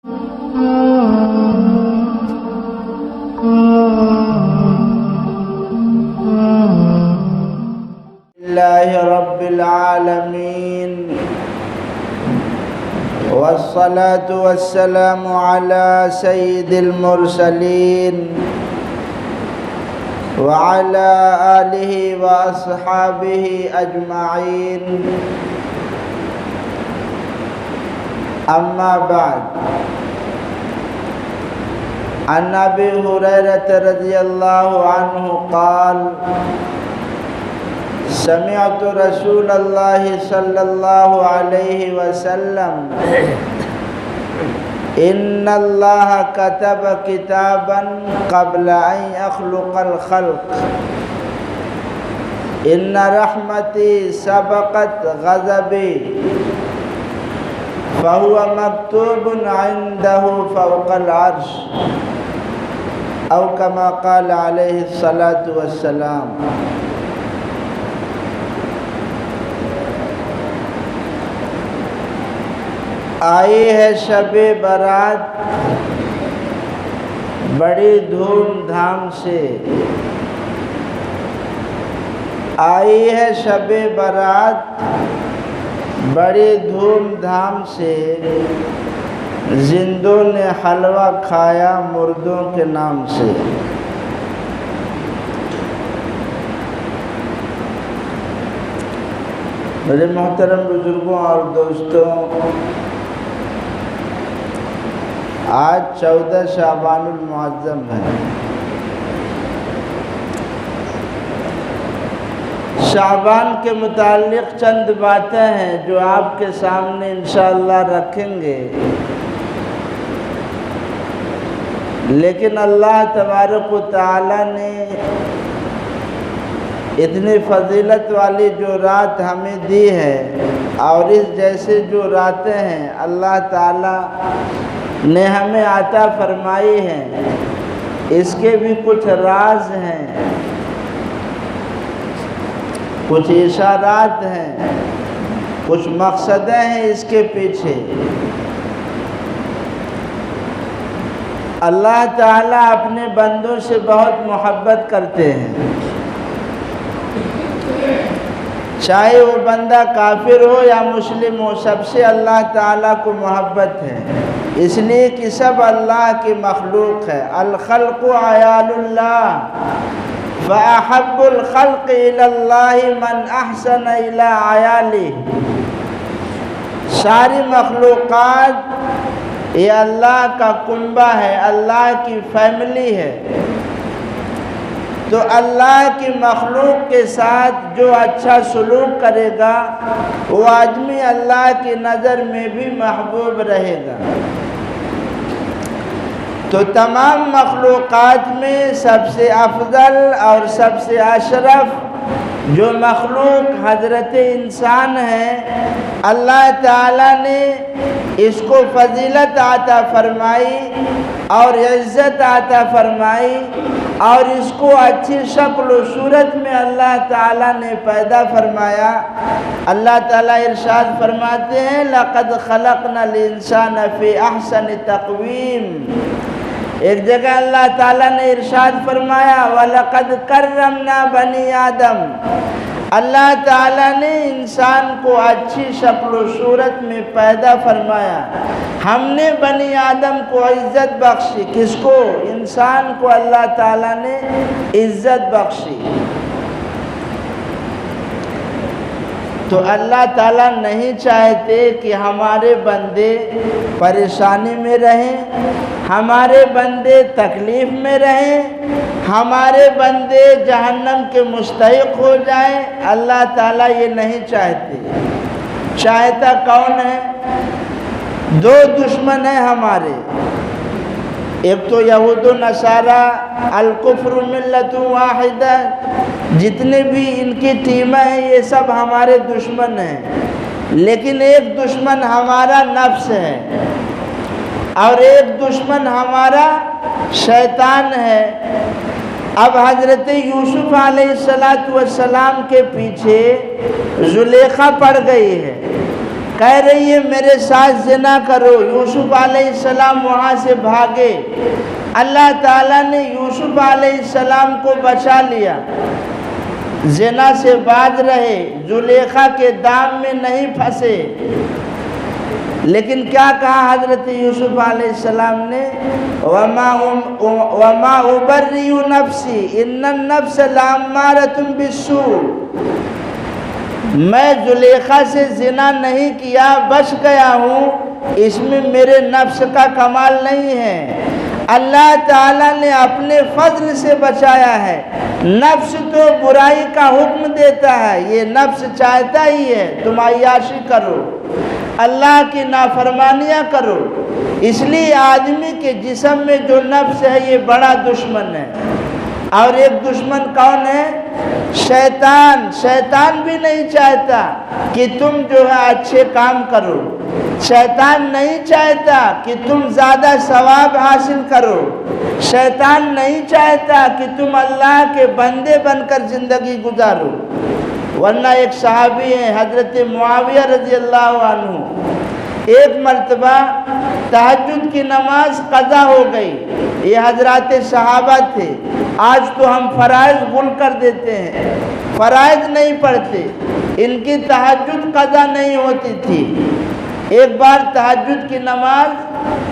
لله رب العالمين والصلاة والسلام على سيد المرسلين وعلى آله وأصحابه أجمعين أما بعد عن أبي هريرة رضي الله عنه قال سمعت رسول الله صلى الله عليه وسلم إن الله كتب كتابا قبل أن يخلق الخلق إن رحمتي سبقت غضبي فهو مكتوب عنده فوق العرش أو كما قال عليه الصلاة والسلام۔ آئی ہے شب برات بڑی دھوم دھام سے، آئی ہے شب برات بڑی دھوم دھام سے، زندوں نے حلوہ کھایا مردوں کے نام سے۔ میرے محترم بزرگوں اور دوستوں، آج 14 شعبان المعظم ہے۔ شعبان کے متعلق چند باتیں ہیں جو آپ کے سامنے انشاءاللہ رکھیں گے، لیکن اللہ تبارک و تعالی نے اتنی فضیلت والی جو رات ہمیں دی ہے اور اس جیسے جو راتیں ہیں اللہ تعالی نے ہمیں عطا فرمائی ہیں، اس کے بھی کچھ راز ہیں، کچھ اشارات ہیں، کچھ مقصدیں ہیں اس کے پیچھے۔ اللہ تعالیٰ اپنے بندوں سے بہت محبت کرتے ہیں، چاہے وہ بندہ کافر ہو یا مسلم ہو، سب سے اللہ تعالیٰ کو محبت ہے، اس لیے کہ سب اللہ کی مخلوق ہے۔ الخلق عیال اللہ فأحب الخلق إلى الله من أحسن إلى عیاله۔ ساری مخلوقات یہ اللہ کا کنبہ ہے، اللہ کی فیملی ہے، تو اللہ کی مخلوق کے ساتھ جو اچھا سلوک کرے گا وہ آدمی اللہ کی نظر میں بھی محبوب رہے گا۔ تو تمام مخلوقات میں سب سے افضل اور سب سے اشرف جو مخلوق حضرت انسان ہے، اللہ تعالیٰ نے اس کو فضیلت عطا فرمائی اور عزت عطا فرمائی اور اس کو اچھی شکل و صورت میں اللہ تعالیٰ نے پیدا فرمایا۔ اللہ تعالیٰ ارشاد فرماتے ہیں لَقَدْ خَلَقْنَا الْإِنسَانَ فِي أَحْسَنِ تَقْوِيمٍ۔ ایک جگہ اللہ تعالیٰ نے ارشاد فرمایا وَلَقَدْ كَرَّمْنَا بَنِي آدم۔ اللہ تعالیٰ نے انسان کو اچھی شکل و صورت میں پیدا فرمایا، ہم نے بنی آدم کو عزت بخشی۔ کس کو؟ انسان کو اللہ تعالیٰ نے عزت بخشی۔ تو اللہ تعالیٰ نہیں چاہتے کہ ہمارے بندے پریشانی میں رہیں، ہمارے بندے تکلیف میں رہیں، ہمارے بندے جہنم کے مستحق ہو جائیں۔ اللہ تعالیٰ یہ نہیں چاہتے۔ چاہتا کون ہے؟ دو دشمن ہیں ہمارے، ایک تو یہود و نصارہ، الکفر ملت واحدہ، جتنے بھی ان کی ٹیمیں ہیں یہ سب ہمارے دشمن ہیں، لیکن ایک دشمن ہمارا نفس ہے اور ایک دشمن ہمارا شیطان ہے۔ اب حضرت یوسف علیہ السلام کے پیچھے زلیخا پڑ گئی ہے، کہہ رہی ہے میرے ساتھ زنا کرو۔ یوسف علیہ السلام وہاں سے بھاگے، اللہ تعالیٰ نے یوسف علیہ السلام کو بچا لیا، زنا سے باز رہے، زلیخا کے دام میں نہیں پھنسے۔ لیکن کیا کہا حضرت یوسف علیہ السلام نے؟ وَمَا أُبَرِّئُ نَفْسِي إِنَّ النَّفْسَ لَأَمَّارَةٌ بِالسُّوءِ، میں زلیخا سے زنا نہیں کیا، بچ گیا ہوں، اس میں میرے نفس کا کمال نہیں ہے، اللہ تعالیٰ نے اپنے فضل سے بچایا ہے۔ نفس تو برائی کا حکم دیتا ہے، یہ نفس چاہتا ہی ہے تم عیاشی کرو، اللہ کی نافرمانیاں کرو۔ اس لیے آدمی کے جسم میں جو نفس ہے یہ بڑا دشمن ہے۔ اور ایک دشمن کون ہے؟ شیطان۔ شیطان بھی نہیں چاہتا کہ تم جو ہے اچھے کام کرو، شیطان نہیں چاہتا کہ تم زیادہ ثواب حاصل کرو، شیطان نہیں چاہتا کہ تم اللہ کے بندے بن کر زندگی گزارو۔ ورنہ ایک صحابی ہیں حضرت معاویہ رضی اللہ عنہ، ایک مرتبہ تہجد کی نماز قضا ہو گئی، یہ حضرات صحابہ تھے۔ آج تو ہم فرائض بھول کر دیتے ہیں، فرائض نہیں پڑھتے، ان کی تہجد قضا نہیں ہوتی تھی۔ ایک بار تہجد کی نماز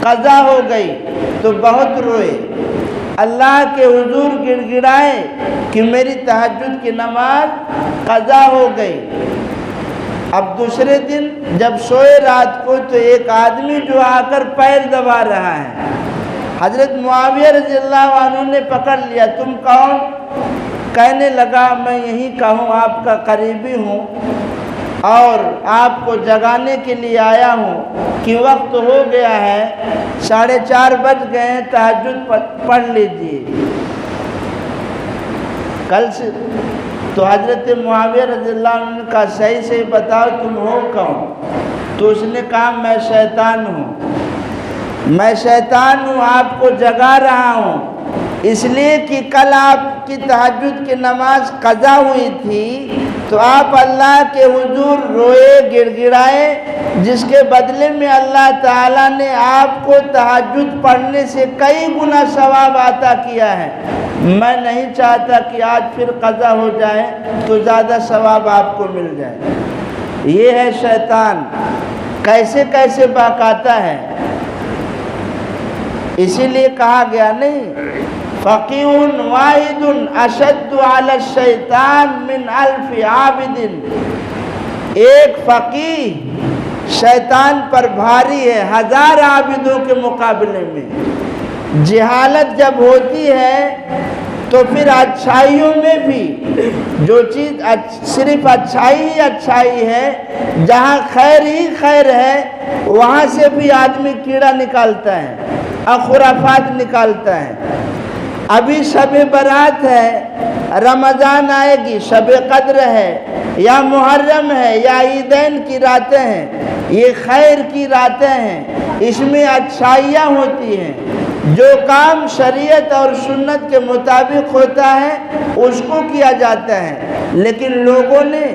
قضا ہو گئی تو بہت روئے، اللہ کے حضور گڑ گڑائے کہ میری تہجد کی نماز قضا ہو گئی۔ اب دوسرے دن جب سوئے رات کو تو ایک آدمی جو آ کر پیر دبا رہا ہے، حضرت معاویہ رضی اللہ عنہ نے پکڑ لیا، تم کون؟ کہنے لگا میں یہی کہوں آپ کا قریبی ہوں اور آپ کو جگانے کے لیے آیا ہوں کہ وقت ہو گیا ہے، 4:30 بج گئے ہیں، تہجد پڑھ لیجیے کل سے۔ تو حضرت معاویہ رضی اللہ عنہ نے کہا صحیح بتاؤ تم ہو کون؟ تو اس نے کہا میں شیطان ہوں، میں شیطان ہوں، آپ کو جگا رہا ہوں اس لیے کہ کل آپ کی تہجد کی نماز قضا ہوئی تھی تو آپ اللہ کے حضور روئے گڑ گڑائے، جس کے بدلے میں اللہ تعالیٰ نے آپ کو تہجد پڑھنے سے کئی گنا ثواب عطا کیا ہے۔ میں نہیں چاہتا کہ آج پھر قضا ہو جائے تو زیادہ ثواب آپ کو مل جائے۔ یہ ہے شیطان، کیسے کیسے بہکاتا ہے۔ اسی لیے کہا گیا نہیں فقیہ واحد اشد علی الشیطان من 1000 عابد، ایک فقیہ شیطان پر بھاری ہے 1000 عابدوں کے مقابلے میں۔ جہالت جب ہوتی ہے تو پھر اچھائیوں میں بھی جو چیز صرف اچھائی ہی اچھائی ہے، جہاں خیر ہی خیر ہے وہاں سے بھی آدمی کیڑا نکالتا ہے اور خرافات نکالتا ہے۔ ابھی شب برات ہے، رمضان آئے گی، شب قدر ہے یا محرم ہے یا عیدین کی راتیں ہیں، یہ خیر کی راتیں ہیں، اس میں اچھائیاں ہوتی ہیں۔ جو کام شریعت اور سنت کے مطابق ہوتا ہے اس کو کیا جاتا ہے، لیکن لوگوں نے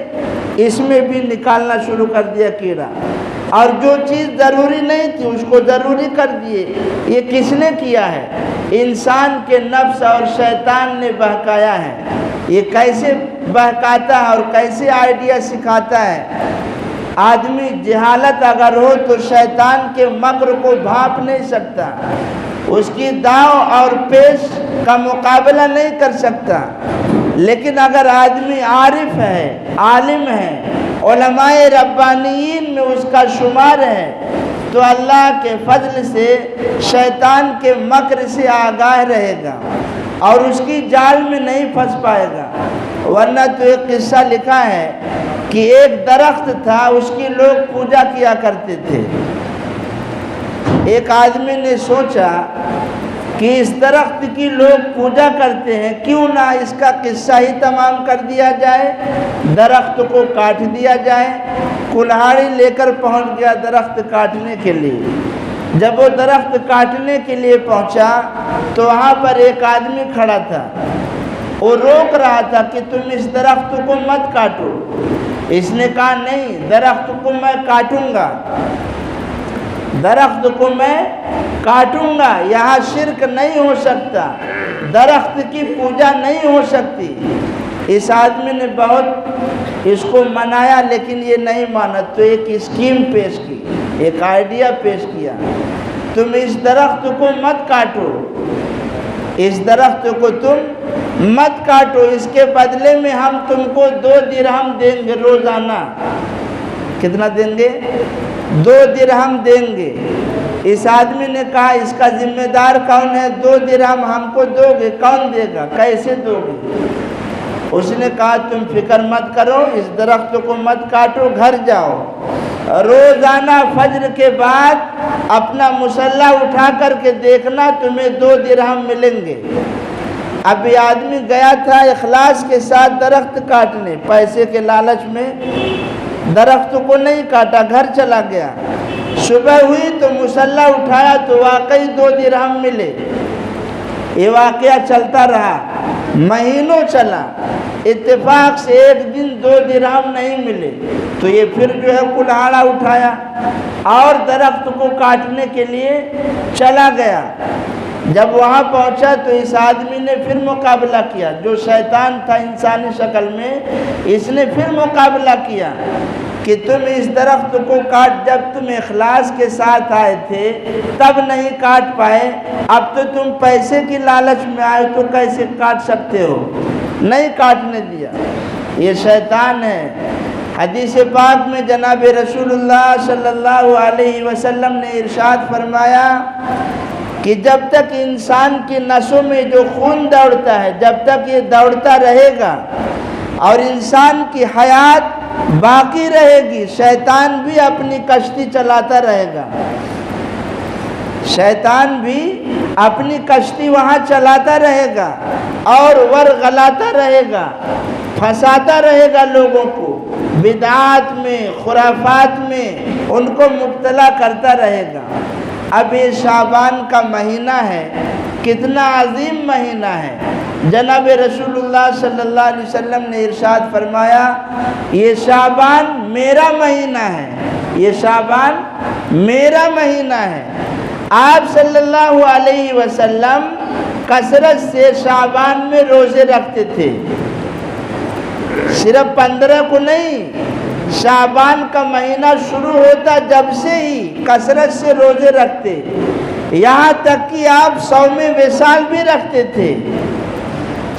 اس میں بھی نکالنا شروع کر دیا کیڑا، اور جو چیز ضروری نہیں تھی اس کو ضروری کر دیے۔ یہ کس نے کیا ہے؟ انسان کے نفس اور شیطان نے بہکایا ہے۔ یہ کیسے بہکاتا ہے اور کیسے آئیڈیا سکھاتا ہے؟ آدمی جہالت اگر ہو تو شیطان کے مکر کو بھانپ نہیں سکتا، اس کی داؤ اور پیش کا مقابلہ نہیں کر سکتا۔ لیکن اگر آدمی عارف ہے، عالم ہے، علماء ربانیین میں اس کا شمار ہے تو اللہ کے فضل سے شیطان کے مکر سے آگاہ رہے گا اور اس کی جال میں نہیں پھنس پائے گا۔ ورنہ تو ایک قصہ لکھا ہے کہ ایک درخت تھا، اس کی لوگ پوجا کیا کرتے تھے۔ ایک آدمی نے سوچا کہ اس درخت کی لوگ پوجا کرتے ہیں، کیوں نہ اس کا قصہ ہی تمام کر دیا جائے، درخت کو کاٹ دیا جائے۔ کلہاڑی لے کر پہنچ گیا درخت کاٹنے کے لیے۔ جب وہ درخت کاٹنے کے لیے پہنچا تو وہاں پر ایک آدمی کھڑا تھا، وہ روک رہا تھا کہ تم اس درخت کو مت کاٹو، اس نے کہا نہیں، درخت کو میں کاٹوں گا، درخت کو میں کاٹوں گا، یہاں شرک نہیں ہو سکتا، درخت کی پوجا نہیں ہو سکتی۔ اس آدمی نے بہت اس کو منایا لیکن یہ نہیں مانا، تو ایک اسکیم پیش کی، ایک آئیڈیا پیش کیا، تم اس درخت کو مت کاٹو، اس درخت کو تم مت کاٹو، اس کے بدلے میں ہم تم کو 2 درہم دیں گے روزانہ۔ کتنا دیں گے؟ 2 درہم دیں گے۔ اس آدمی نے کہا اس کا ذمہ دار کون ہے؟ 2 درہم ہم کو دو گے؟ کون دے گا؟ کیسے دو گے؟ اس نے کہا تم فکر مت کرو، اس درخت کو مت کاٹو، گھر جاؤ، روزانہ فجر کے بعد اپنا مسلح اٹھا کر کے دیکھنا، تمہیں 2 درہم ملیں گے۔ اب یہ آدمی گیا تھا اخلاص کے ساتھ درخت کاٹنے، پیسے کے لالچ میں درخت کو نہیں کاٹا، گھر چلا گیا۔ صبح ہوئی تو مسلح اٹھایا تو واقعی 2 درہم ملے۔ یہ واقعہ چلتا رہا، مہینوں چلا، اتفاق سے ایک دن 2 درہم نہیں ملے تو یہ پھر جو ہے کلہاڑا اٹھایا اور درخت کو کاٹنے کے لیے چلا گیا۔ جب وہاں پہنچا تو اس آدمی نے پھر مقابلہ کیا، جو شیطان تھا انسانی شکل میں، اس نے پھر مقابلہ کیا کہ تم اس درخت کو کاٹ، جب تم اخلاص کے ساتھ آئے تھے تب نہیں کاٹ پائے، اب تو تم پیسے کی لالچ میں آئے تو کیسے کاٹ سکتے ہو؟ نہیں کاٹنے دیا۔ یہ شیطان ہے۔ حدیث پاک میں جناب رسول اللہ صلی اللہ علیہ وسلم نے ارشاد فرمایا کہ جب تک انسان کی نسوں میں جو خون دوڑتا ہے، جب تک یہ دوڑتا رہے گا اور انسان کی حیات باقی رہے گی، شیطان بھی اپنی کشتی چلاتا رہے گا، شیطان بھی اپنی کشتی وہاں چلاتا رہے گا اور ورغلاتا رہے گا، پھنساتا رہے گا لوگوں کو، بدعات میں، خرافات میں ان کو مبتلا کرتا رہے گا۔ اب یہ شعبان کا مہینہ ہے، کتنا عظیم مہینہ ہے۔ جناب رسول اللہ صلی اللہ علیہ وسلم نے ارشاد فرمایا یہ شعبان میرا مہینہ ہے، یہ شعبان میرا مہینہ ہے۔ آپ صلی اللہ علیہ وسلم کثرت سے شعبان میں روزے رکھتے تھے، صرف 15 کو نہیں، شعبان کا مہینہ شروع ہوتا جب سے ہی کثرت سے روزے رکھتے، یہاں تک کہ آپ صوم وصال بھی رکھتے تھے۔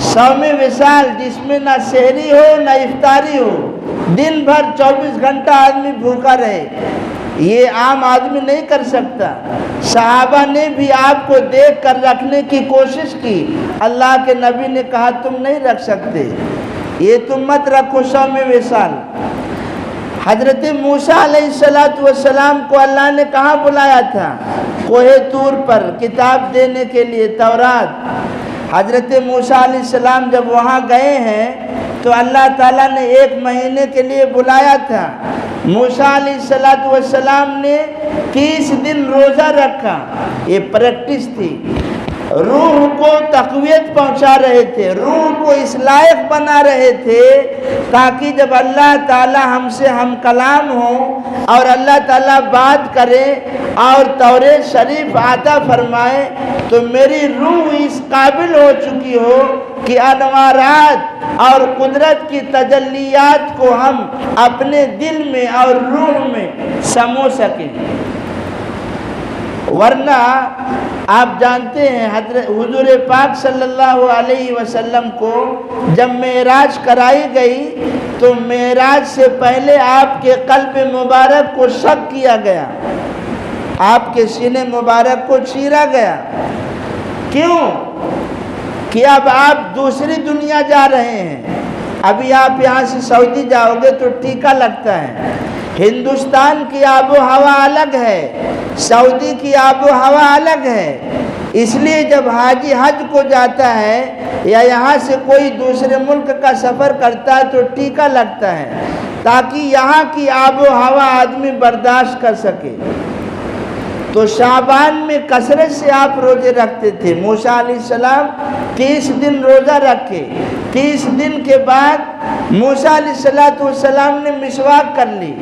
صوم وصال جس میں نہ سحری ہو نہ افطاری ہو، دن بھر 24 گھنٹہ آدمی بھوکا رہے، یہ عام آدمی نہیں کر سکتا۔ صحابہ نے بھی آپ کو دیکھ کر رکھنے کی کوشش کی، اللہ کے نبی نے کہا تم نہیں رکھ سکتے، یہ تم مت رکھو صوم وصال۔ حضرت موسیٰ علیہ السلام کو اللہ نے کہاں بلایا تھا؟ کوہ طور پر کتاب دینے کے لیے، تورات۔ حضرت موسیٰ علیہ السلام جب وہاں گئے ہیں تو اللہ تعالیٰ نے 1 مہینے کے لیے بلایا تھا۔ موسیٰ علیہ السلام نے 30 دن روزہ رکھا، یہ پریکٹس تھی، روح کو تقویت پہنچا رہے تھے، روح کو اس لائق بنا رہے تھے تاکہ جب اللہ تعالیٰ ہم سے ہم کلام ہوں اور اللہ تعالیٰ بات کرے اور تورات شریف عطا فرمائے تو میری روح اس قابل ہو چکی ہو کہ انوارات اور قدرت کی تجلیات کو ہم اپنے دل میں اور روح میں سمو سکیں۔ ورنہ آپ جانتے ہیں حضور پاک صلی اللہ علیہ وسلم کو جب معراج کرائی گئی تو معراج سے پہلے آپ کے قلب مبارک کو شق کیا گیا، آپ کے سینے مبارک کو چیرا گیا۔ کیوں؟ کہ اب آپ دوسری دنیا جا رہے ہیں، ابھی آپ یہاں سے سعودی جاؤ گے تو ٹیکہ لگتا ہے، ہندوستان کی آب و ہوا الگ ہے، سعودی کی آب و ہوا الگ ہے، اس لیے جب حاجی حج کو جاتا ہے یا یہاں سے کوئی دوسرے ملک کا سفر کرتا ہے تو ٹیکہ لگتا ہے تاکہ یہاں کی آب و ہوا آدمی برداشت کر سکے۔ تو شعبان میں کثرت سے آپ روزے رکھتے تھے۔ موسیٰ علیہ السلام 30 دن روزہ رکھے، 30 دن کے بعد موسیٰ علیہ السلام نے مسواک کر لی،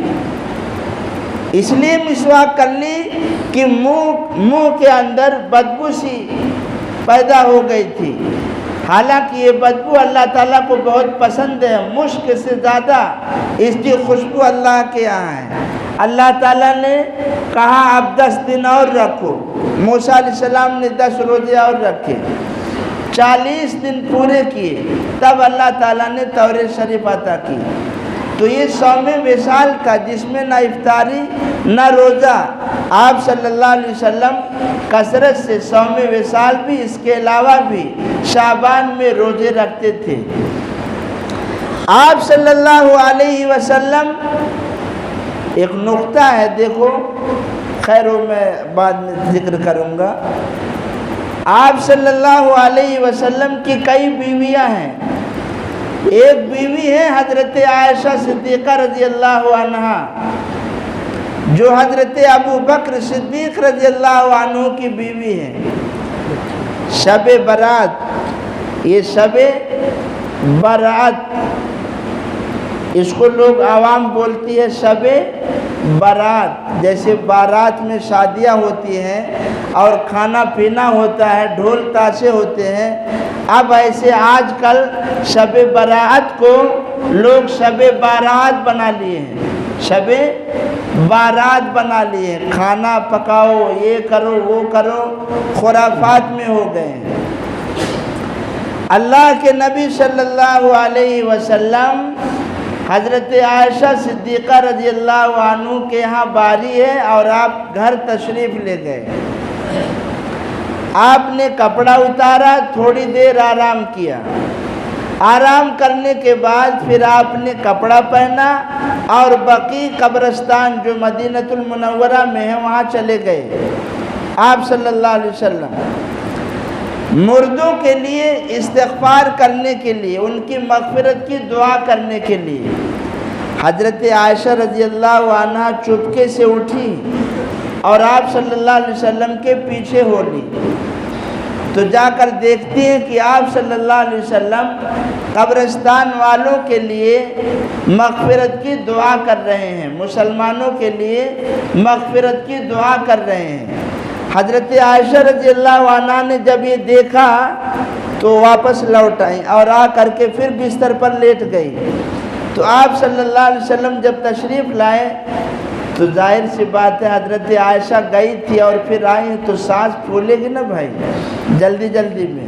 اس لیے مسواک کر لی کہ منہ کے اندر بدبو سی پیدا ہو گئی تھی، حالانکہ یہ بدبو اللہ تعالیٰ کو بہت پسند ہے، مشک سے زیادہ اس کی خوشبو اللہ کے یہاں ہے۔ اللہ تعالیٰ نے کہا اب 10 دن اور رکھو، موسیٰ علیہ السلام نے 10 روزے اور رکھے، 40 دن پورے کیے، تب اللہ تعالیٰ نے توریت شریف عطا کی۔ تو یہ صوم وصال تھا جس میں نہ افطاری نہ روزہ، آپ صلی اللہ علیہ وسلم کثرت سے صوم وصال بھی، اس کے علاوہ بھی شعبان میں روزے رکھتے تھے۔ آپ صلی اللہ علیہ وسلم، ایک نقطہ ہے دیکھو، خیر وہ میں بعد میں ذکر کروں گا۔ آپ صلی اللہ علیہ وسلم کی کئی بیویاں ہیں، ایک بیوی ہے حضرت عائشہ صدیقہ رضی اللہ عنہا، جو حضرت ابو بکر صدیق رضی اللہ عنہ کی بیوی ہے۔ شب برات، یہ شب برات، اس کو لوگ عوام بولتی ہے شب برات، جیسے بارات میں شادیاں ہوتی ہیں اور کھانا پینا ہوتا ہے، ڈھول تاشے ہوتے ہیں، اب ایسے آج کل شب برات کو لوگ شب بارات بنا لیے ہیں، شب بارات بنا لیے ہیں، کھانا پکاؤ، یہ کرو وہ کرو، خرافات میں ہو گئے ہیں۔ اللہ کے نبی صلی اللہ علیہ وسلم حضرت عائشہ صدیقہ رضی اللہ عنہ کے یہاں باری ہے اور آپ گھر تشریف لے گئے، آپ نے کپڑا اتارا، تھوڑی دیر آرام کیا، آرام کرنے کے بعد پھر آپ نے کپڑا پہنا اور بقیع قبرستان جو مدینہ المنورہ میں ہے وہاں چلے گئے۔ آپ صلی اللہ علیہ وسلم مردوں کے لیے استغفار کرنے کے لیے، ان کی مغفرت کی دعا کرنے کے لیے، حضرت عائشہ رضی اللہ عنہا چپکے سے اٹھی اور آپ صلی اللہ علیہ وسلم کے پیچھے ہو لی، تو جا کر دیکھتی ہیں کہ آپ صلی اللہ علیہ وسلم قبرستان والوں کے لیے مغفرت کی دعا کر رہے ہیں، مسلمانوں کے لیے مغفرت کی دعا کر رہے ہیں۔ حضرت عائشہ رضی اللہ عنہ نے جب یہ دیکھا تو واپس لوٹ آئیں اور آ کر کے پھر بستر پر لیٹ گئی۔ تو آپ صلی اللہ علیہ وسلم جب تشریف لائے تو ظاہر سی بات ہے حضرت عائشہ گئی تھی اور پھر آئی تو سانس پھولے گی نا بھائی، جلدی جلدی میں۔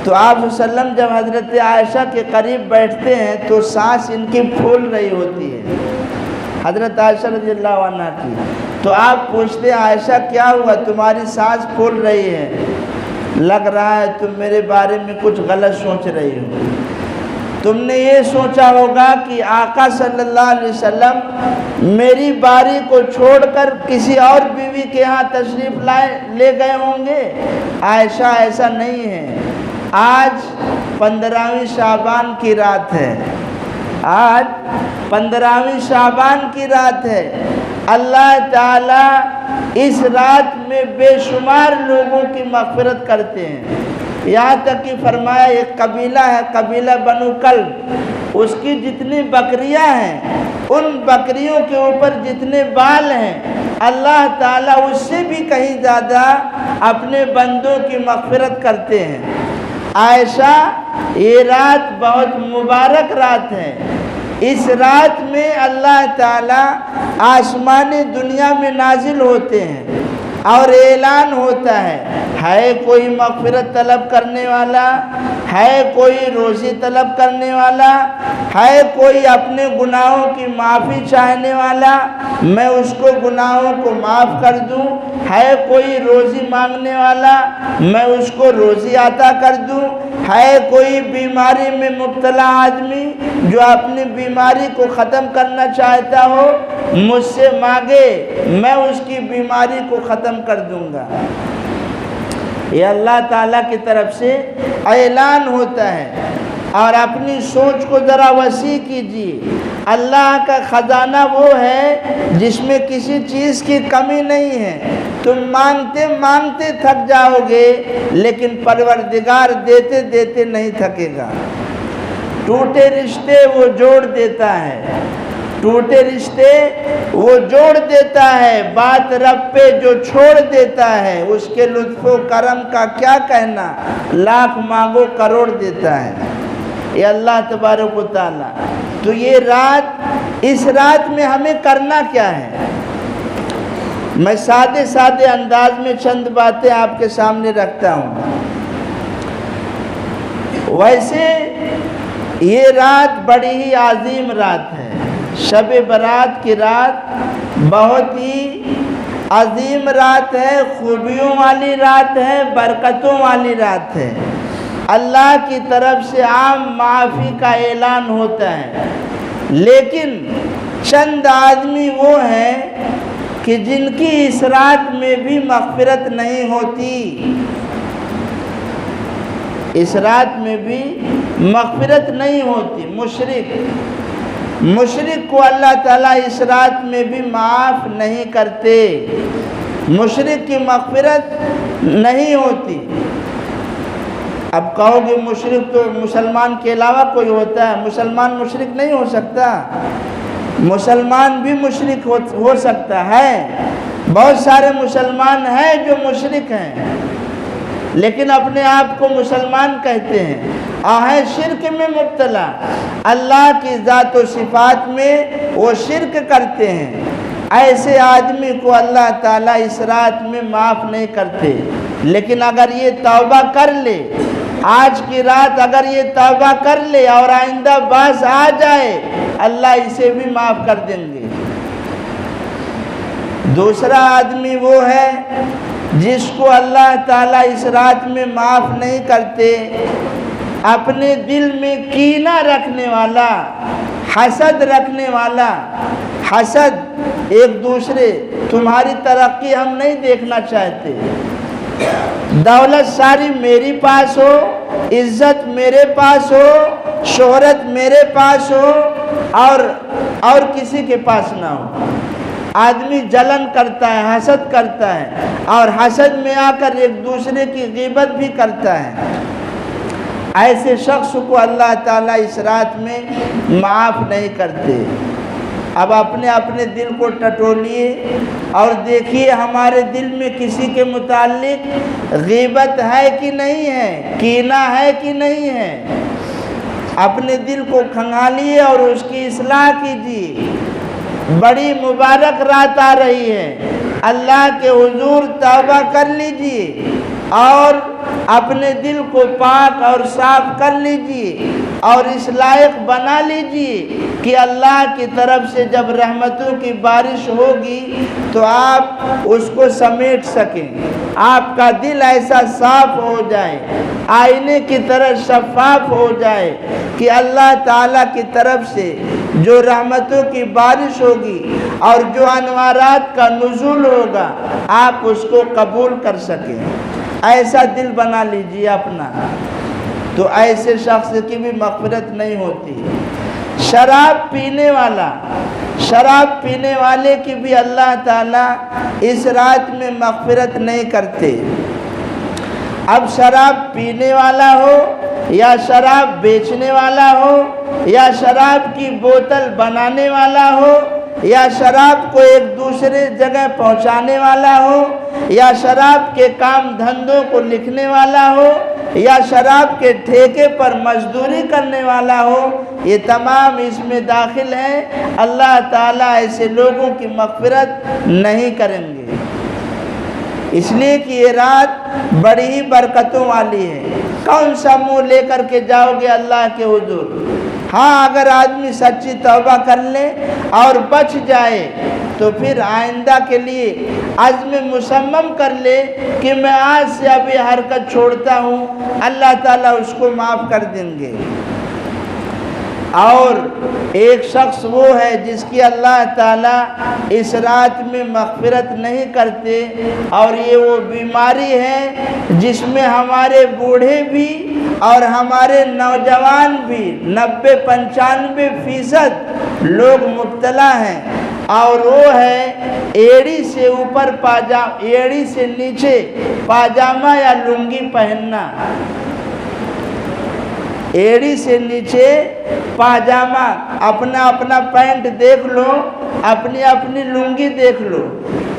تو آپ صلی اللہ علیہ وسلم جب حضرت عائشہ کے قریب بیٹھتے ہیں تو سانس ان کی پھول رہی ہوتی ہے، حضرت عائشہ رضی اللہ عنہ کی۔ تو آپ پوچھتے ہیں عائشہ کیا ہوا، تمہاری سانس پھول رہی ہے، لگ رہا ہے تم میرے بارے میں کچھ غلط سوچ رہی ہو، تم نے یہ سوچا ہوگا کہ آقا صلی اللہ علیہ وسلم میری باری کو چھوڑ کر کسی اور بیوی کے ہاں تشریف لے گئے ہوں گے۔ عائشہ ایسا نہیں ہے، آج 15ویں شعبان کی رات ہے، آج 15ویں شعبان کی رات ہے۔ اللہ تعالیٰ اس رات میں بے شمار لوگوں کی مغفرت کرتے ہیں، یہاں تک کہ فرمایا ایک قبیلہ ہے، قبیلہ بنو کلب، اس کی جتنی بکریاں ہیں ان بکریوں کے اوپر جتنے بال ہیں اللہ تعالیٰ اس سے بھی کہیں زیادہ اپنے بندوں کی مغفرت کرتے ہیں۔ عائشہ، یہ رات بہت مبارک رات ہے، اس رات میں اللہ تعالیٰ آسمان دنیا میں نازل ہوتے ہیں اور اعلان ہوتا ہے کوئی مغفرت طلب کرنے والا، ہے کوئی روزی طلب کرنے والا، ہے کوئی اپنے گناہوں کی معافی چاہنے والا، میں اس کو گناہوں کو معاف کر دوں، ہے کوئی روزی مانگنے والا، میں اس کو روزی عطا کر دوں، ہے کوئی بیماری میں مبتلا آدمی جو اپنی بیماری کو ختم کرنا چاہتا ہو، مجھ سے مانگے، میں اس کی بیماری کو ختم کر دوں گا۔ یہ اللہ تعالیٰ کی طرف سے اعلان ہوتا ہے۔ اور اپنی سوچ کو ذرا وسیع کیجیے، اللہ کا خزانہ وہ ہے جس میں کسی چیز کی کمی نہیں ہے، تم مانگتے مانگتے تھک جاؤ گے لیکن پروردگار دیتے دیتے نہیں تھکے گا۔ ٹوٹے رشتے وہ جوڑ دیتا ہے، ٹوٹے رشتے وہ جوڑ دیتا ہے، بات رب پہ جو چھوڑ دیتا ہے اس کے لطف و کرم کا کیا کہنا، لاکھ مانگو کروڑ دیتا ہے یہ اللہ تبارک و تعالیٰ۔ تو یہ رات، اس رات میں ہمیں کرنا کیا ہے؟ میں سادے انداز میں چند باتیں آپ کے سامنے رکھتا ہوں۔ ویسے یہ رات بڑی ہی عظیم رات ہے، شب برات کی رات بہت ہی عظیم رات ہے، خوبیوں والی رات ہے، برکتوں والی رات ہے۔ اللہ کی طرف سے عام معافی کا اعلان ہوتا ہے، لیکن چند آدمی وہ ہیں کہ جن کی اس رات میں بھی مغفرت نہیں ہوتی، اس رات میں بھی مغفرت نہیں ہوتی۔ مشرک کو اللہ تعالیٰ اس رات میں بھی معاف نہیں کرتے، مشرک کی مغفرت نہیں ہوتی۔ اب کہو گے مشرک تو مسلمان کے علاوہ کوئی ہوتا ہے، مسلمان مشرک نہیں ہو سکتا، مسلمان بھی مشرک ہو سکتا ہے، بہت سارے مسلمان ہیں جو مشرک ہیں لیکن اپنے آپ کو مسلمان کہتے ہیں، ہیں شرک میں مبتلا، اللہ کی ذات و صفات میں وہ شرک کرتے ہیں۔ ایسے آدمی کو اللہ تعالیٰ اس رات میں معاف نہیں کرتے، لیکن اگر یہ توبہ کر لے، آج کی رات اگر یہ توبہ کر لے اور آئندہ باز آ جائے، اللہ اسے بھی معاف کر دیں گے۔ دوسرا آدمی وہ ہے جس کو اللہ تعالیٰ اس رات میں معاف نہیں کرتے، اپنے دل میں کینہ رکھنے والا، حسد رکھنے والا، حسد ایک دوسرے، تمہاری ترقی ہم نہیں دیکھنا چاہتے، دولت ساری میری پاس ہو، عزت میرے پاس ہو، شہرت میرے پاس ہو اور کسی کے پاس نہ ہو۔ آدمی جلن کرتا ہے، حسد کرتا ہے اور حسد میں آ کر ایک دوسرے کی غیبت بھی کرتا ہے۔ ایسے شخص کو اللہ تعالیٰ اس رات میں معاف نہیں کرتے۔ اب اپنے دل کو ٹٹولیے اور دیکھیے ہمارے دل میں کسی کے متعلق غیبت ہے کہ نہیں ہے، کینہ ہے کہ نہیں ہے۔ اپنے دل کو کھنگالیے اور اس کی اصلاح کیجیے۔ بڑی مبارک رات آ رہی ہے، اللہ کے حضور توبہ کر لیجیے اور اپنے دل کو پاک اور صاف کر لیجیے اور اس لائق بنا لیجیے کہ اللہ کی طرف سے جب رحمتوں کی بارش ہوگی تو آپ اس کو سمیٹ سکیں، آپ کا دل ایسا صاف ہو جائے، آئینے کی طرح شفاف ہو جائے کہ اللہ تعالیٰ کی طرف سے جو رحمتوں کی بارش ہوگی اور جو انوارات کا نزول ہوگا آپ اس کو قبول کر سکیں۔ ایسا دل بنا لیجیے اپنا، تو ایسے شخص کی بھی مغفرت نہیں ہوتی۔ شراب پینے والے کی بھی اللہ تعالیٰ اس رات میں مغفرت نہیں کرتے۔ اب شراب پینے والا ہو یا شراب بیچنے والا ہو یا شراب کی بوتل بنانے والا ہو یا شراب کو ایک دوسرے جگہ پہنچانے والا ہو یا شراب کے کام دھندوں کو لکھنے والا ہو یا شراب کے ٹھیکے پر مزدوری کرنے والا ہو، یہ تمام اس میں داخل ہیں۔ اللہ تعالیٰ ایسے لوگوں کی مغفرت نہیں کریں گے، اس لیے کہ یہ رات بڑی ہی برکتوں والی ہے۔ کون سا منہ لے کر کے جاؤ گے اللہ کے حضور؟ ہاں، اگر آدمی سچی توبہ کر لے اور بچ جائے تو پھر آئندہ کے لیے عزم مصمم کر لے کہ میں آج سے ابھی حرکت چھوڑتا ہوں، اللہ تعالیٰ اس کو معاف کر دیں گے۔ اور ایک شخص وہ ہے جس کی اللہ تعالیٰ اس رات میں مغفرت نہیں کرتے، اور یہ وہ بیماری ہے جس میں ہمارے بوڑھے بھی اور ہمارے نوجوان بھی 90-95% لوگ مبتلا ہیں، اور وہ ہے ایڑی سے اوپر ایڑی سے نیچے پاجامہ یا لنگی پہننا۔ ایڑی سے نیچے پاجامہ، اپنا اپنا پینٹ دیکھ لو، اپنی اپنی لنگی دیکھ لو،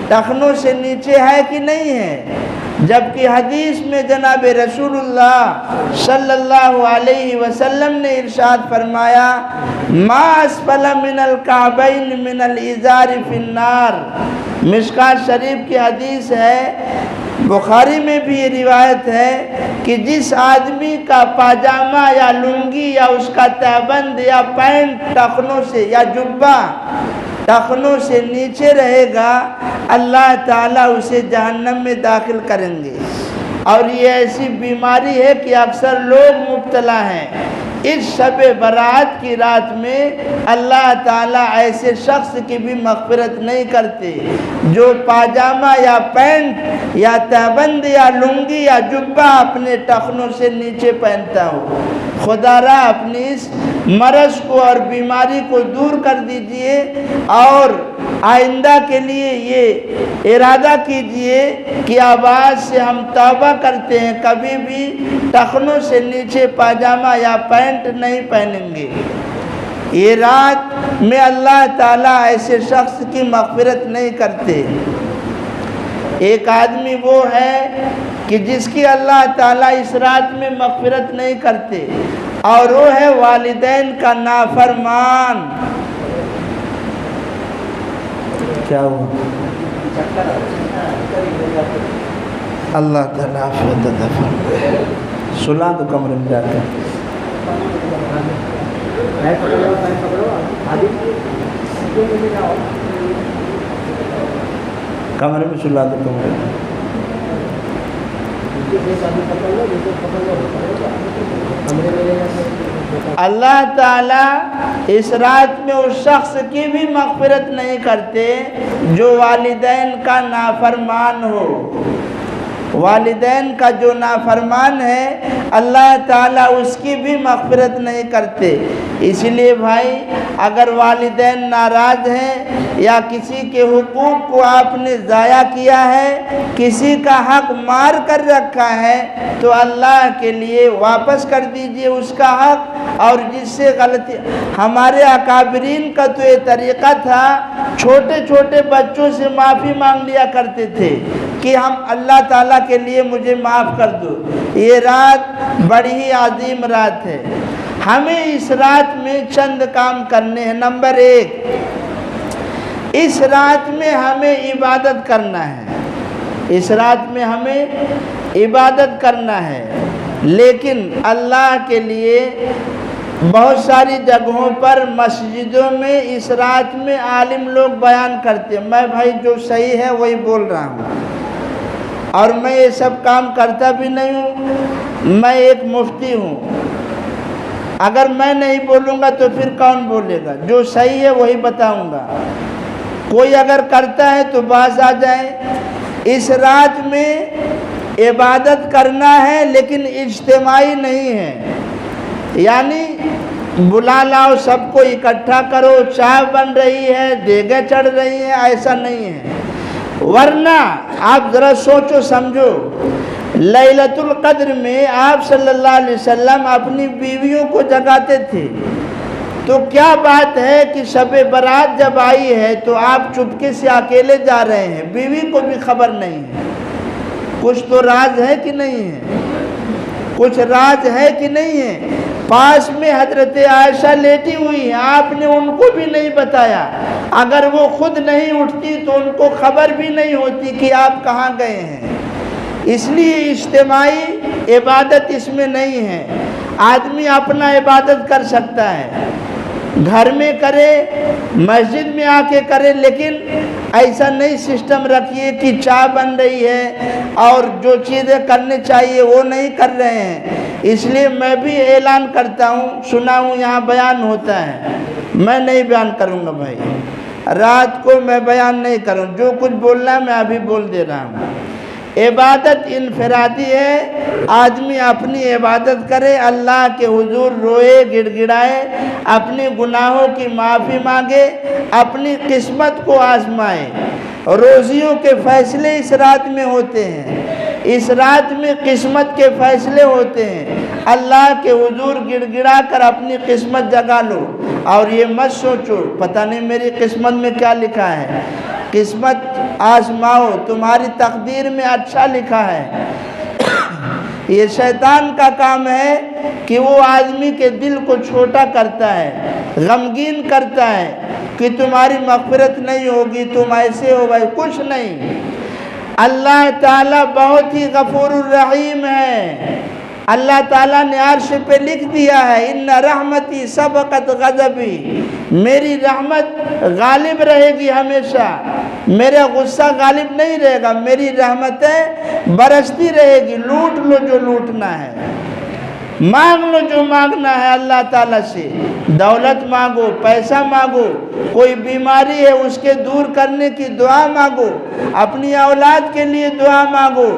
ٹخنوں سے نیچے ہے کہ نہیں ہے؟ جبکہ حدیث میں جناب رسول اللہ صلی اللہ علیہ وسلم نے ارشاد فرمایا ما اسفل من الکعبین من الازار فی النار۔ مشکوٰۃ شریف کی حدیث ہے، بخاری میں بھی یہ روایت ہے کہ جس آدمی کا پاجامہ یا لنگی یا اس کا تہبند یا پینٹ ٹخنوں سے یا جبہ ٹخنوں سے نیچے رہے گا، اللہ تعالیٰ اسے جہنم میں داخل کریں گے۔ اور یہ ایسی بیماری ہے کہ اکثر لوگ مبتلا ہیں۔ اس شب برات کی رات میں اللہ تعالیٰ ایسے شخص کی بھی مغفرت نہیں کرتے جو پاجامہ یا پینٹ یا تہبند یا لنگی یا جبہ اپنے ٹخنوں سے نیچے پہنتا ہو۔ خدا را اپنی اس مرض کو اور بیماری کو دور کر دیجئے، اور آئندہ کے لیے یہ ارادہ کیجئے کہ آواز سے ہم توبہ کرتے ہیں، کبھی بھی ٹخنوں سے نیچے پاجامہ یا پینٹ نہیں پہنیں گے۔ یہ رات میں اللہ تعالیٰ ایسے شخص کی مغفرت نہیں کرتے۔ ایک آدمی وہ ہے کہ جس کی اللہ تعالیٰ اس رات میں مغفرت نہیں کرتے، اور وہ ہے والدین کا نافرمان۔ کیا ہوا؟ اللہ تعالیٰ عافیت عطا فرمائے۔ سلا دو کمرے میں جا کے، کمرے میں سلا دو، کمرے میں۔ اللہ تعالیٰ اس رات میں اس شخص کی بھی مغفرت نہیں کرتے جو والدین کا نافرمان ہو۔ والدین کا جو نافرمان ہے اللہ تعالیٰ اس کی بھی مغفرت نہیں کرتے۔ اس لیے بھائی، اگر والدین ناراض ہیں یا کسی کے حقوق کو آپ نے ضائع کیا ہے، کسی کا حق مار کر رکھا ہے، تو اللہ کے لیے واپس کر دیجئے اس کا حق۔ اور جس سے غلطی، ہمارے اکابرین کا تو یہ طریقہ تھا، چھوٹے چھوٹے بچوں سے معافی مانگ لیا کرتے تھے کہ ہم اللہ تعالیٰ کے لیے مجھے معاف کر دو۔ یہ رات بڑی ہی عظیم رات ہے، ہمیں اس رات میں چند کام کرنے ہیں۔ نمبر 1، اس رات میں ہمیں عبادت کرنا ہے۔ اس رات میں ہمیں عبادت کرنا ہے، لیکن اللہ کے لیے بہت ساری جگہوں پر مسجدوں میں اس رات میں عالم لوگ بیان کرتے ہیں۔ میں بھائی جو صحیح ہے وہی بول رہا ہوں، اور میں یہ سب کام کرتا بھی نہیں ہوں، میں ایک مفتی ہوں۔ اگر میں نہیں بولوں گا تو پھر کون بولے گا؟ جو صحیح ہے وہی بتاؤں گا۔ کوئی اگر کرتا ہے تو باز آ جائے۔ اس رات میں عبادت کرنا ہے لیکن اجتماعی نہیں ہے، یعنی بلا لاؤ، سب کو اکٹھا کرو، چائے بن رہی ہے، دیگیں چڑھ رہی ہیں، ایسا نہیں ہے۔ ورنہ آپ ذرا سوچو سمجھو، لیلۃ القدر میں آپ صلی اللہ علیہ وسلم اپنی بیویوں کو جگاتے تھے، تو کیا بات ہے کہ شب برات جب آئی ہے تو آپ چپکے سے اکیلے جا رہے ہیں، بیوی کو بھی خبر نہیں ہے؟ کچھ تو راز ہے کہ نہیں ہے؟ کچھ راز ہے کہ نہیں ہے؟ پاس میں حضرت عائشہ لیٹی ہوئی ہیں، آپ نے ان کو بھی نہیں بتایا۔ اگر وہ خود نہیں اٹھتی تو ان کو خبر بھی نہیں ہوتی کہ آپ کہاں گئے ہیں۔ اس لیے اجتماعی عبادت اس میں نہیں ہے۔ آدمی اپنا عبادت کر سکتا ہے، گھر میں کرے، مسجد میں آ کے کرے، لیکن ایسا نہیں سسٹم رکھیے کہ چائے بن رہی ہے اور جو چیزیں کرنے چاہیے وہ نہیں کر رہے ہیں۔ اس لیے میں بھی اعلان کرتا ہوں، سنا ہوں یہاں بیان ہوتا ہے، میں نہیں بیان کروں گا بھائی، رات کو میں بیان نہیں کروں، جو کچھ بولنا ہے میں ابھی بول دے رہا ہوں۔ عبادت انفرادی ہے، آدمی اپنی عبادت کرے، اللہ کے حضور روئے، گڑ گڑائے، اپنی گناہوں کی معافی مانگے، اپنی قسمت کو آزمائے۔ روزیوں کے فیصلے اس رات میں ہوتے ہیں۔ اس رات میں قسمت کے فیصلے ہوتے ہیں۔ اللہ کے حضور گڑ گڑا کر اپنی قسمت جگا لو، اور یہ مت سوچو پتہ نہیں میری قسمت میں کیا لکھا ہے۔ قسمت آزماؤ، تمہاری تقدیر میں اچھا لکھا ہے۔ یہ شیطان کا کام ہے کہ وہ آدمی کے دل کو چھوٹا کرتا ہے، غمگین کرتا ہے کہ تمہاری مغفرت نہیں ہوگی، تم ایسے ہو گئے۔ کچھ نہیں، اللہ تعالیٰ بہت ہی غفور الرحیم ہے۔ اللہ تعالیٰ نے عرش پہ لکھ دیا ہے، ان رحمتی سبقت غضبی، میری رحمت غالب رہے گی ہمیشہ، میرا غصہ غالب نہیں رہے گا، میری رحمتیں برستی رہے گی۔ لوٹ لو جو لوٹنا ہے، مانگ لو جو مانگنا ہے اللہ تعالیٰ سے، دولت مانگو، پیسہ مانگو، کوئی بیماری ہے اس کے دور کرنے کی دعا مانگو، اپنی اولاد کے لیے دعا مانگو،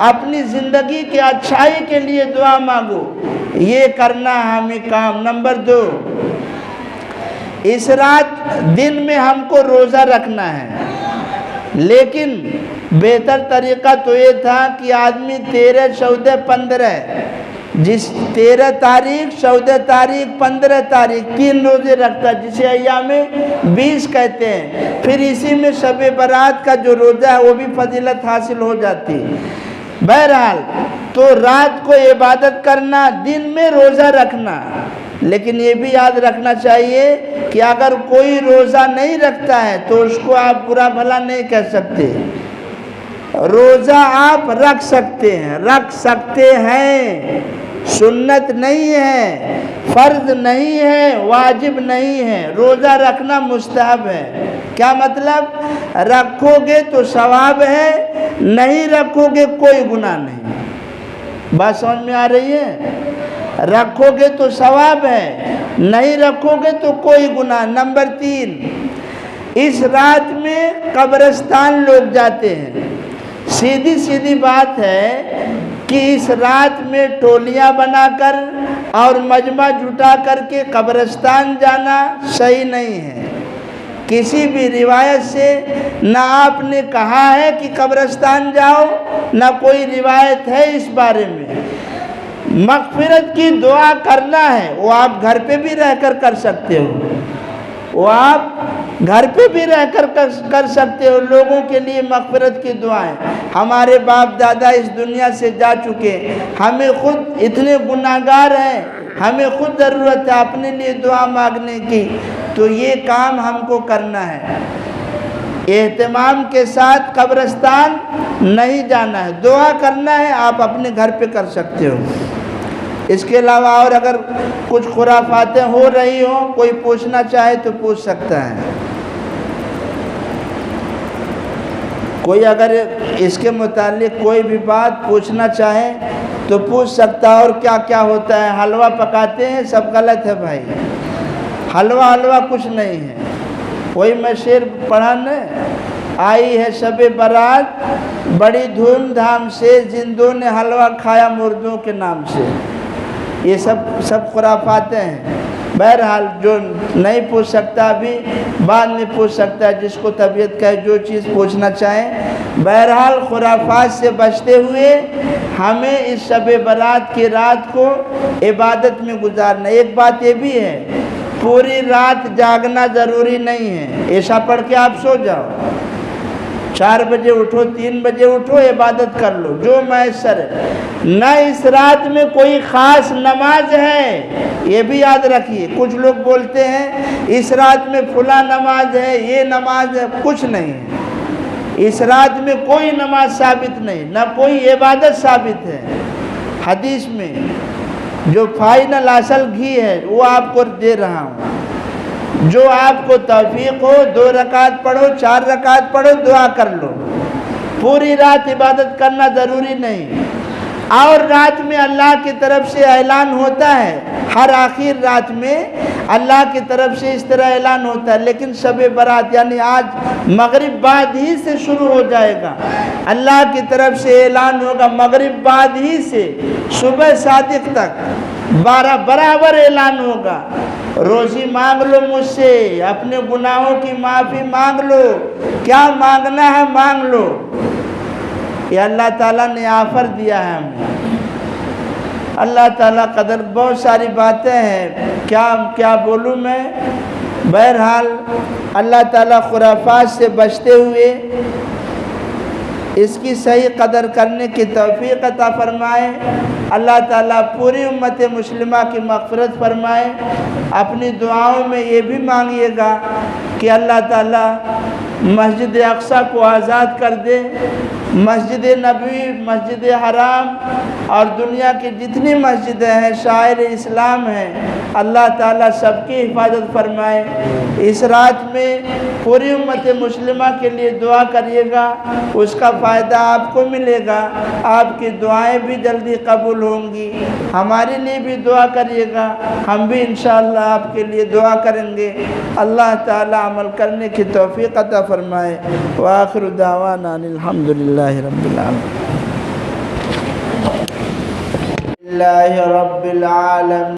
اپنی زندگی کی اچھائی کے لیے دعا مانگو۔ یہ کرنا ہے ہمیں کام۔ نمبر 2، اس رات دن میں ہم کو روزہ رکھنا ہے، لیکن بہتر طریقہ تو یہ تھا کہ آدمی 13، 14، 15، جس 13 تاریخ، 14 تاریخ، 15 تاریخ 3 روزے رکھتا، جسے ایام 20 کہتے ہیں۔ پھر اسی میں شب برات کا جو روزہ ہے وہ بھی فضیلت حاصل ہو جاتی۔ بہرحال تو رات کو عبادت کرنا، دن میں روزہ رکھنا، لیکن یہ بھی یاد رکھنا چاہیے کہ اگر کوئی روزہ نہیں رکھتا ہے تو اس کو آپ برا بھلا نہیں کہہ سکتے۔ روزہ آپ رکھ سکتے ہیں، سنت نہیں ہے، فرض نہیں ہے، واجب نہیں ہے، روزہ رکھنا مستحب ہے۔ کیا مطلب؟ رکھو گے تو ثواب ہے، نہیں رکھو گے کوئی گناہ نہیں۔ بات سمجھ میں آ رہی ہے؟ رکھو گے تو ثواب ہے، نہیں رکھو گے تو کوئی گناہ۔ نمبر 3، اس رات میں قبرستان لوگ جاتے ہیں۔ سیدھی سیدھی بات ہے کہ اس رات میں ٹولیاں بنا کر اور مجمع جٹا کر کے قبرستان جانا صحیح نہیں ہے۔ کسی بھی روایت سے نہ آپ نے کہا ہے کہ قبرستان جاؤ، نہ کوئی روایت ہے اس بارے میں۔ مغفرت کی دعا کرنا ہے، وہ آپ گھر پہ بھی رہ کر کر سکتے ہو، وہ آپ گھر پہ بھی رہ کر کر سکتے ہو۔ لوگوں کے لیے مغفرت کی دعائیں، ہمارے باپ دادا اس دنیا سے جا چکے، ہمیں خود اتنے گناہگار ہیں، ہمیں خود ضرورت ہے اپنے لیے دعا مانگنے کی، تو یہ کام ہم کو کرنا ہے۔ اہتمام کے ساتھ قبرستان نہیں جانا ہے، دعا کرنا ہے، آپ اپنے گھر پہ کر سکتے ہو۔ اس کے علاوہ اور اگر کچھ خرافاتیں ہو رہی ہوں، کوئی پوچھنا چاہے تو پوچھ سکتا ہے۔ کوئی اگر اس کے متعلق کوئی بھی بات پوچھنا چاہے تو پوچھ سکتا ہے۔ اور کیا کیا ہوتا ہے؟ حلوہ پکاتے ہیں، سب غلط ہے بھائی، حلوہ کچھ نہیں ہے۔ وہی میں شعر پڑھا نا، آئی ہے شب برات بڑی دھوم دھام سے، زندوں نے حلوہ کھایا مردوں کے نام سے۔ یہ سب خرافاتیں ہیں۔ بہرحال جو نہیں پوچھ سکتا ابھی بعد میں پوچھ سکتا ہے، جس کو طبیعت کہے جو چیز پوچھنا چاہے۔ بہرحال خرافات سے بچتے ہوئے ہمیں اس شب برات کی رات کو عبادت میں گزارنا۔ ایک بات یہ بھی ہے، پوری رات جاگنا ضروری نہیں ہے۔ عشاء پڑھ کے آپ سو جاؤ، 4 بجے اٹھو، 3 بجے اٹھو، عبادت کر لو جو میسر ہے۔ نہ اس رات میں کوئی خاص نماز ہے، یہ بھی یاد رکھیے۔ کچھ لوگ بولتے ہیں اس رات میں فلاں نماز ہے، یہ نماز ہے، کچھ نہیں ہے۔ اس رات میں کوئی نماز ثابت نہیں، نہ کوئی عبادت ثابت ہے۔ حدیث میں جو فائنل اصل گھی ہے وہ آپ کو دے رہا ہوں۔ جو آپ کو توفیق ہو 2 رکعت پڑھو، 4 رکعت پڑھو، دعا کر لو۔ پوری رات عبادت کرنا ضروری نہیں۔ اور رات میں اللہ کی طرف سے اعلان ہوتا ہے، ہر آخر رات میں اللہ کی طرف سے اس طرح اعلان ہوتا ہے، لیکن شب برات یعنی آج مغرب بعد ہی سے شروع ہو جائے گا۔ اللہ کی طرف سے اعلان ہوگا مغرب بعد ہی سے صبح صادق تک برابر اعلان ہوگا۔ روزی مانگ لو مجھ سے، اپنے گناہوں کی معافی مانگ لو، کیا مانگنا ہے مانگ لو۔ یہ اللہ تعالیٰ نے آفر دیا ہے ہمیں۔ اللہ تعالیٰ قدر بہت ساری باتیں ہیں، کیا بولوں میں؟ بہرحال اللہ تعالیٰ خرافات سے بچتے ہوئے اس کی صحیح قدر کرنے کی توفیق عطا فرمائے۔ اللہ تعالیٰ پوری امت مسلمہ کی مغفرت فرمائے۔ اپنی دعاؤں میں یہ بھی مانگیے گا کہ اللہ تعالیٰ مسجد اقصیٰ کو آزاد کر دے، مسجد نبوی، مسجد حرام اور دنیا کی جتنی مسجدیں ہیں شاعر اسلام ہیں، اللہ تعالیٰ سب کی حفاظت فرمائے۔ اس رات میں پوری امت مسلمہ کے لیے دعا کریے گا، اس کا فائدہ آپ کو ملے گا، آپ کی دعائیں بھی جلدی قبول ہوں گی۔ ہمارے لیے بھی دعا کریے گا، ہم بھی انشاءاللہ آپ کے لیے دعا کریں گے۔ اللہ تعالیٰ عمل کرنے کی توفیق عطا فرمائے۔ وآخر دعوانا الحمدللہ رب العالمین۔ اللہ رب العالمین۔